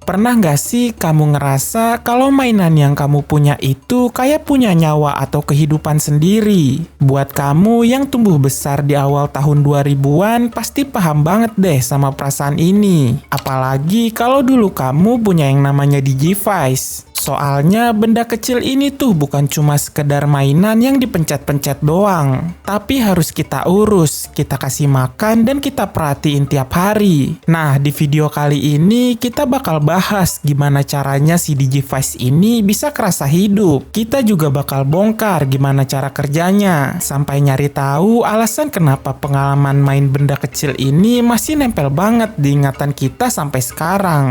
Pernah nggak sih kamu ngerasa kalau mainan yang kamu punya itu kayak punya nyawa atau kehidupan sendiri? Buat kamu yang tumbuh besar di awal tahun 2000-an pasti paham banget deh sama perasaan ini. Apalagi kalau dulu kamu punya yang namanya Digivice. Soalnya benda kecil ini tuh bukan cuma sekedar mainan yang dipencet-pencet doang, tapi harus kita urus, kita kasih makan, dan kita perhatiin tiap hari. Nah, di video kali ini kita bakal bahas gimana caranya si Digivice ini bisa kerasa hidup. Kita juga bakal bongkar gimana cara kerjanya, sampai nyari tahu alasan kenapa pengalaman main benda kecil ini masih nempel banget di ingatan kita sampai sekarang.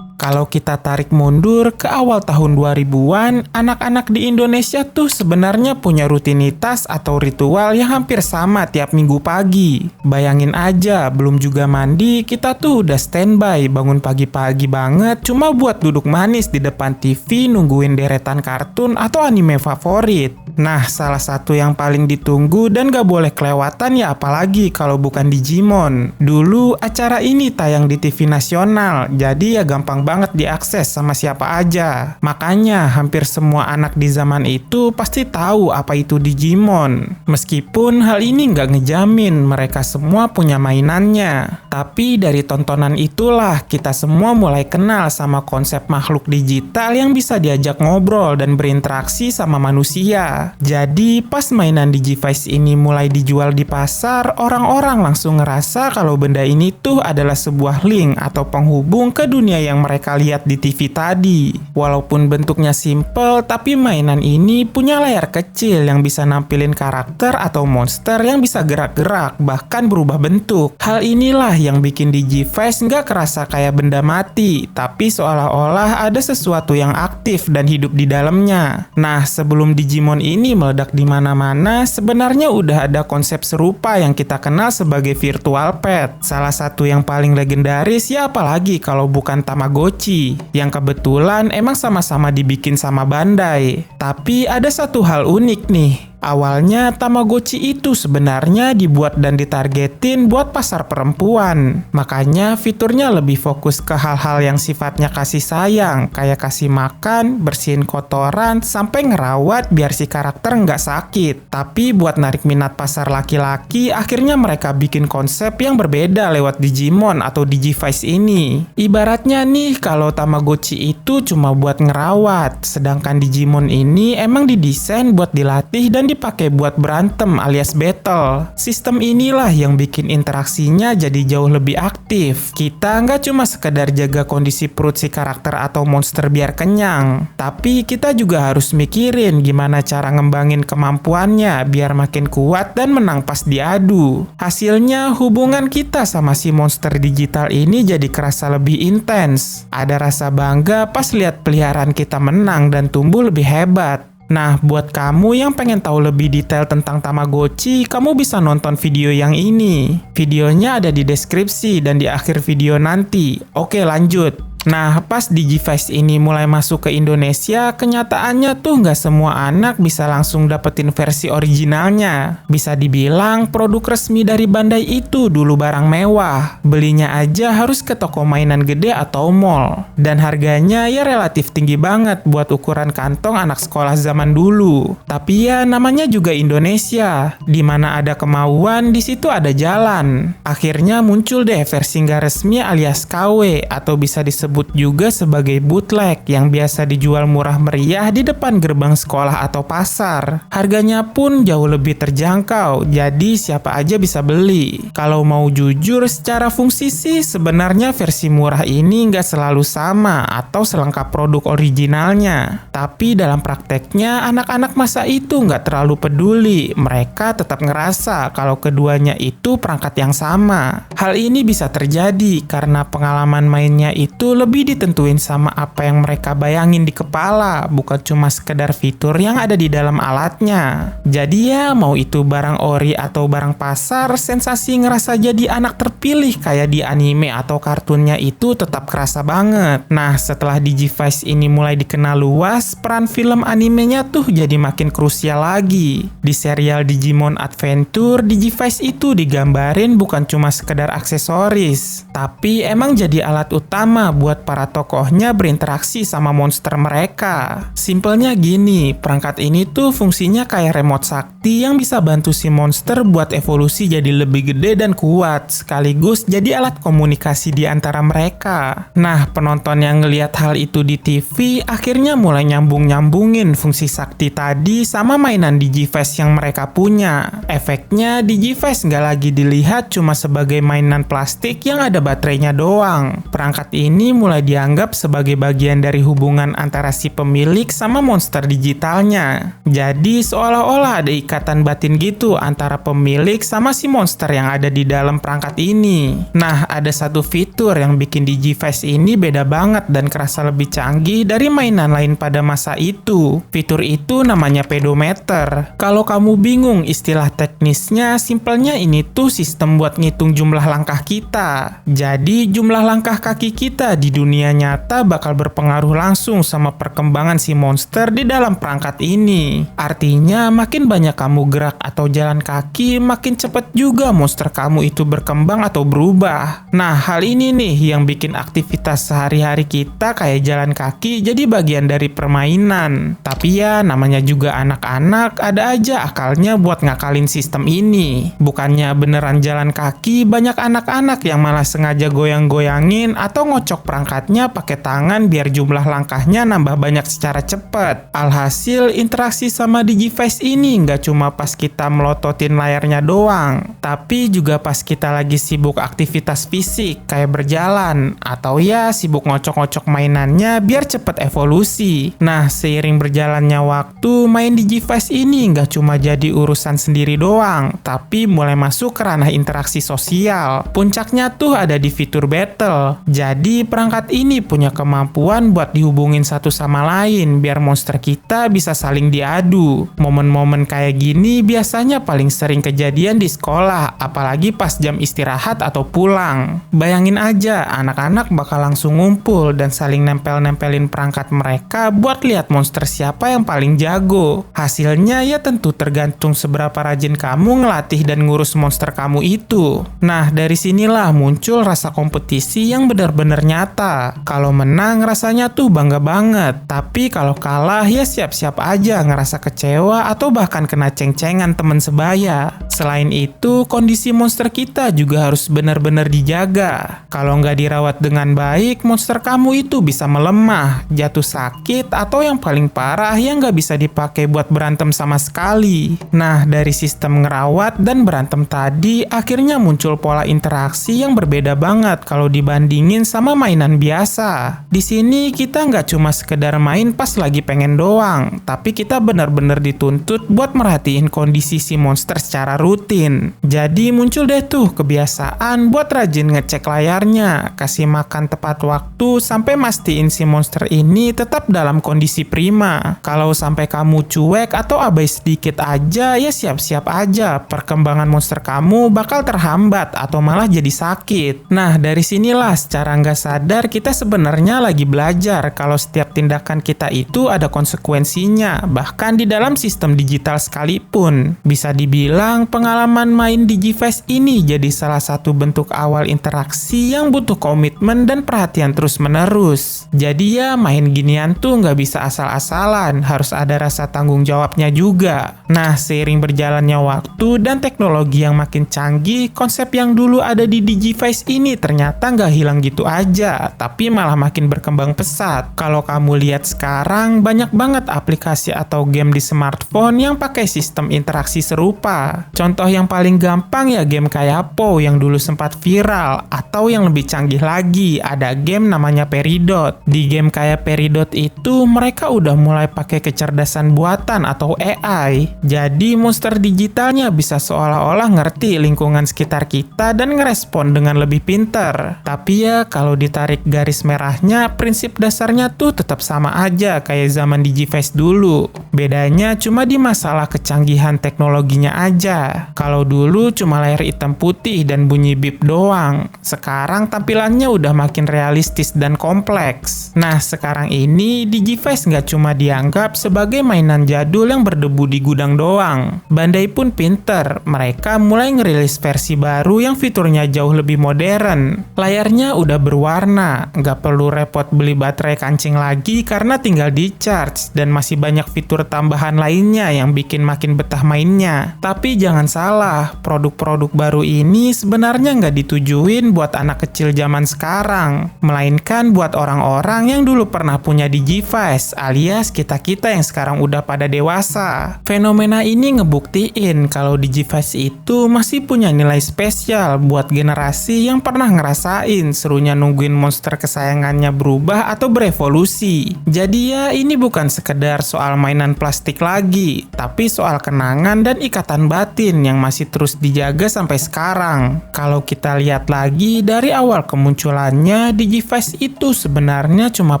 Kalau kita tarik mundur ke awal tahun 2000-an, anak-anak di Indonesia tuh sebenarnya punya rutinitas atau ritual yang hampir sama tiap minggu pagi. Bayangin aja, belum juga mandi, kita tuh udah standby bangun pagi-pagi banget cuma buat duduk manis di depan TV nungguin deretan kartun atau anime favorit. Nah, salah satu yang paling ditunggu dan gak boleh kelewatan ya apalagi kalau bukan Digimon. Dulu acara ini tayang di TV nasional, jadi ya gampang banget diakses sama siapa aja. Makanya hampir semua anak di zaman itu pasti tahu apa itu Digimon. Meskipun hal ini gak ngejamin mereka semua punya mainannya. Tapi dari tontonan itulah kita semua mulai kenal sama konsep makhluk digital yang bisa diajak ngobrol dan berinteraksi sama manusia. Jadi pas mainan Digivice ini mulai dijual di pasar, orang-orang langsung ngerasa kalau benda ini tuh adalah sebuah link atau penghubung ke dunia yang mereka lihat di TV tadi. Walaupun bentuknya simple, tapi mainan ini punya layar kecil yang bisa nampilin karakter atau monster yang bisa gerak-gerak, bahkan berubah bentuk. Hal inilah yang bikin Digivice nggak kerasa kayak benda mati, tapi seolah-olah ada sesuatu yang aktif dan hidup di dalamnya. Nah, sebelum Digimon ini meledak di mana-mana, sebenarnya udah ada konsep serupa yang kita kenal sebagai virtual pet. Salah satu yang paling legendaris ya apalagi kalau bukan Tamagotchi, yang kebetulan emang sama-sama dibikin sama Bandai. Tapi ada satu hal unik nih. Awalnya Tamagotchi itu sebenarnya dibuat dan ditargetin buat pasar perempuan. Makanya fiturnya lebih fokus ke hal-hal yang sifatnya kasih sayang, kayak kasih makan, bersihin kotoran, sampai ngerawat biar si karakter nggak sakit. Tapi buat narik minat pasar laki-laki, akhirnya mereka bikin konsep yang berbeda lewat Digimon atau Digivice ini. Ibaratnya nih, kalau Tamagotchi itu cuma buat ngerawat, sedangkan Digimon ini emang didesain buat dilatih dan dipakai buat berantem alias battle. Sistem inilah yang bikin interaksinya jadi jauh lebih aktif. Kita nggak cuma sekedar jaga kondisi perut si karakter atau monster biar kenyang, tapi kita juga harus mikirin gimana cara ngembangin kemampuannya biar makin kuat dan menang pas diadu. Hasilnya hubungan kita sama si monster digital ini jadi kerasa lebih intens. Ada rasa bangga pas lihat peliharaan kita menang dan tumbuh lebih hebat. Nah, buat kamu yang pengen tahu lebih detail tentang Tamagotchi, kamu bisa nonton video yang ini. Videonya ada di deskripsi dan di akhir video nanti. Oke, lanjut. Nah, pas Digivice ini mulai masuk ke Indonesia, kenyataannya tuh nggak semua anak bisa langsung dapetin versi originalnya. Bisa dibilang produk resmi dari Bandai itu dulu barang mewah. Belinya aja harus ke toko mainan gede atau mall. Dan harganya ya relatif tinggi banget buat ukuran kantong anak sekolah zaman dulu. Tapi ya namanya juga Indonesia. Di mana ada kemauan, di situ ada jalan. Akhirnya muncul deh versi nggak resmi alias KW atau bisa disebut juga sebagai bootleg yang biasa dijual murah meriah di depan gerbang sekolah atau pasar. Harganya pun jauh lebih terjangkau, jadi siapa aja bisa beli. Kalau mau jujur, secara fungsi sih sebenarnya versi murah ini nggak selalu sama atau selengkap produk originalnya. Tapi dalam prakteknya, anak-anak masa itu nggak terlalu peduli. Mereka tetap ngerasa kalau keduanya itu perangkat yang sama. Hal ini bisa terjadi karena pengalaman mainnya itu terlebih ditentuin sama apa yang mereka bayangin di kepala, bukan cuma sekedar fitur yang ada di dalam alatnya. Jadi ya, mau itu barang ori atau barang pasar, sensasi ngerasa jadi anak terpilih kayak di anime atau kartunnya itu tetap kerasa banget. Nah, setelah Digivice ini mulai dikenal luas, peran film animenya tuh jadi makin krusial lagi. Di serial Digimon Adventure, Digivice itu digambarin bukan cuma sekedar aksesoris, tapi emang jadi alat utama buat para tokohnya berinteraksi sama monster mereka. Simpelnya gini, perangkat ini tuh fungsinya kayak remote sakti yang bisa bantu si monster buat evolusi jadi lebih gede dan kuat, sekaligus jadi alat komunikasi di antara mereka. Nah, penonton yang ngelihat hal itu di TV akhirnya mulai nyambung-nyambungin fungsi sakti tadi sama mainan Digivice yang mereka punya. Efeknya, Digivice nggak lagi dilihat cuma sebagai mainan plastik yang ada baterainya doang. Perangkat ini mulai dianggap sebagai bagian dari hubungan antara si pemilik sama monster digitalnya. Jadi seolah-olah ada ikatan batin gitu antara pemilik sama si monster yang ada di dalam perangkat ini. Nah, ada satu fitur yang bikin Digivice ini beda banget dan kerasa lebih canggih dari mainan lain pada masa itu. Fitur itu namanya pedometer. Kalau kamu bingung istilah teknisnya, simpelnya ini tuh sistem buat ngitung jumlah langkah kita. Jadi jumlah langkah kaki kita di dunia nyata bakal berpengaruh langsung sama perkembangan si monster di dalam perangkat ini. Artinya makin banyak kamu gerak atau jalan kaki, makin cepet juga monster kamu itu berkembang atau berubah. Nah, hal ini nih yang bikin aktivitas sehari-hari kita kayak jalan kaki jadi bagian dari permainan. Tapi ya namanya juga anak-anak, ada aja akalnya buat ngakalin sistem ini. Bukannya beneran jalan kaki, banyak anak-anak yang malah sengaja goyang-goyangin atau ngocok perangkatnya pakai tangan biar jumlah langkahnya nambah banyak secara cepat. Alhasil, interaksi sama Digivice ini nggak cuma pas kita melototin layarnya doang, tapi juga pas kita lagi sibuk aktivitas fisik kayak berjalan, atau ya sibuk ngocok-ngocok mainannya biar cepet evolusi. Nah, seiring berjalannya waktu, main Digivice ini nggak cuma jadi urusan sendiri doang, tapi mulai masuk ke ranah interaksi sosial. Puncaknya tuh ada di fitur battle. Jadi perangkat ini punya kemampuan buat dihubungin satu sama lain biar monster kita bisa saling diadu. Momen-momen kayak gini biasanya paling sering kejadian di sekolah, apalagi pas jam istirahat atau pulang. Bayangin aja, anak-anak bakal langsung ngumpul dan saling nempel-nempelin perangkat mereka buat lihat monster siapa yang paling jago. Hasilnya ya tentu tergantung seberapa rajin kamu ngelatih dan ngurus monster kamu itu. Nah, dari sinilah muncul rasa kompetisi yang benar-benar nyata. Kalau menang rasanya tuh bangga banget, tapi kalau kalah ya siap-siap aja ngerasa kecewa atau bahkan kena ceng-cengan teman sebaya. Selain itu, kondisi monster kita juga harus benar-benar dijaga. Kalau nggak dirawat dengan baik, monster kamu itu bisa melemah, jatuh sakit, atau yang paling parah yang nggak bisa dipakai buat berantem sama sekali. Nah, dari sistem ngerawat dan berantem tadi, akhirnya muncul pola interaksi yang berbeda banget kalau dibandingin sama mainan biasa. Di sini kita nggak cuma sekedar main pas lagi pengen doang, tapi kita benar-benar dituntut buat merhatiin kondisi si monster secara rutin. Jadi muncul deh tuh kebiasaan buat rajin ngecek layarnya, kasih makan tepat waktu, sampai mastiin si monster ini tetap dalam kondisi prima. Kalau sampai kamu cuek atau abai sedikit aja, ya siap-siap aja perkembangan monster kamu bakal terhambat atau malah jadi sakit. Nah, dari sinilah secara nggak sadar kita sebenarnya lagi belajar kalau setiap tindakan kita itu ada konsekuensinya, bahkan di dalam sistem digital sekalipun. Bisa dibilang pengalaman main Digivice ini jadi salah satu bentuk awal interaksi yang butuh komitmen dan perhatian terus-menerus. Jadi ya main ginian tuh nggak bisa asal-asalan, harus ada rasa tanggung jawabnya juga. Nah, seiring berjalannya waktu dan teknologi yang makin canggih, konsep yang dulu ada di Digivice ini ternyata nggak hilang gitu aja, tapi malah makin berkembang pesat. Kalau kamu lihat sekarang, banyak banget aplikasi atau game di smartphone yang pakai sistem interaksi serupa. Contoh yang paling gampang ya game kayak Po yang dulu sempat viral, atau yang lebih canggih lagi, ada game namanya Peridot. Di game kayak Peridot itu, mereka udah mulai pakai kecerdasan buatan atau AI. Jadi monster digitalnya bisa seolah-olah ngerti lingkungan sekitar kita dan ngerespon dengan lebih pintar. Tapi ya kalau ditarik tarik garis merahnya, prinsip dasarnya tuh tetap sama aja kayak zaman Digivice dulu. Bedanya cuma di masalah kecanggihan teknologinya aja. Kalau dulu cuma layar hitam putih dan bunyi bip doang, sekarang tampilannya udah makin realistis dan kompleks. Nah, sekarang ini Digivice nggak cuma dianggap sebagai mainan jadul yang berdebu di gudang doang. Bandai pun pinter, mereka mulai ngerilis versi baru yang fiturnya jauh lebih modern. Layarnya udah berwarna, nggak perlu repot beli baterai kancing lagi karena tinggal di charge, dan masih banyak fitur tambahan lainnya yang bikin makin betah mainnya. Tapi jangan salah, produk-produk baru ini sebenarnya nggak ditujuin buat anak kecil zaman sekarang, melainkan buat orang-orang yang dulu pernah punya Digivice, alias kita-kita yang sekarang udah pada dewasa. Fenomena ini ngebuktiin kalau Digivice itu masih punya nilai spesial buat generasi yang pernah ngerasain serunya nungguin monster kesayangannya berubah atau berevolusi. Jadi ya, ini bukan sekedar soal mainan plastik lagi, tapi soal kenangan dan ikatan batin yang masih terus dijaga sampai sekarang. Kalau kita lihat lagi dari awal kemunculannya, Digivice itu sebenarnya cuma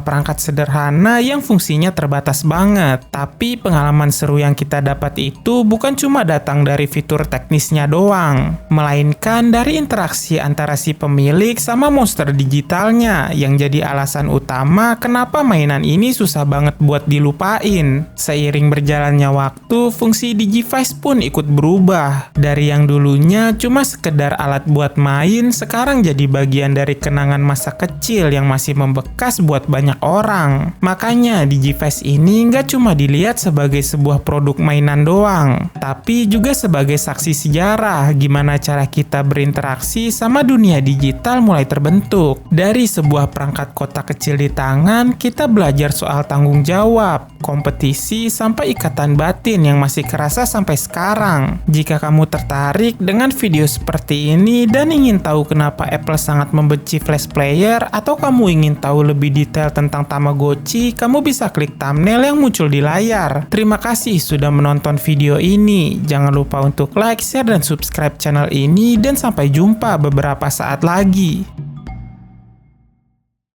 perangkat sederhana yang fungsinya terbatas banget. Tapi pengalaman seru yang kita dapat itu bukan cuma datang dari fitur teknisnya doang, melainkan dari interaksi antara si pemilik sama monster digitalnya yang jadi alasan utama kenapa mainan ini susah banget buat dilupain. Seiring berjalannya waktu, fungsi Digivice pun ikut berubah. Dari yang dulunya cuma sekedar alat buat main, sekarang jadi bagian dari kenangan masa kecil yang masih membekas buat banyak orang. Makanya Digivice ini nggak cuma dilihat sebagai sebuah produk mainan doang, tapi juga sebagai saksi sejarah gimana cara kita berinteraksi sama dunia digital mulai terbentuk. Dari sebuah perangkat kotak kecil di tangan, kita belajar soal tanggung jawab, kompetisi, sampai ikatan batin yang masih kerasa sampai sekarang. Jika kamu tertarik dengan video seperti ini dan ingin tahu kenapa Apple sangat membenci flash player, atau kamu ingin tahu lebih detail tentang Tamagotchi, kamu bisa klik thumbnail yang muncul di layar. Terima kasih sudah menonton video ini. Jangan lupa untuk like, share, dan subscribe channel ini, dan sampai jumpa beberapa saat lagi.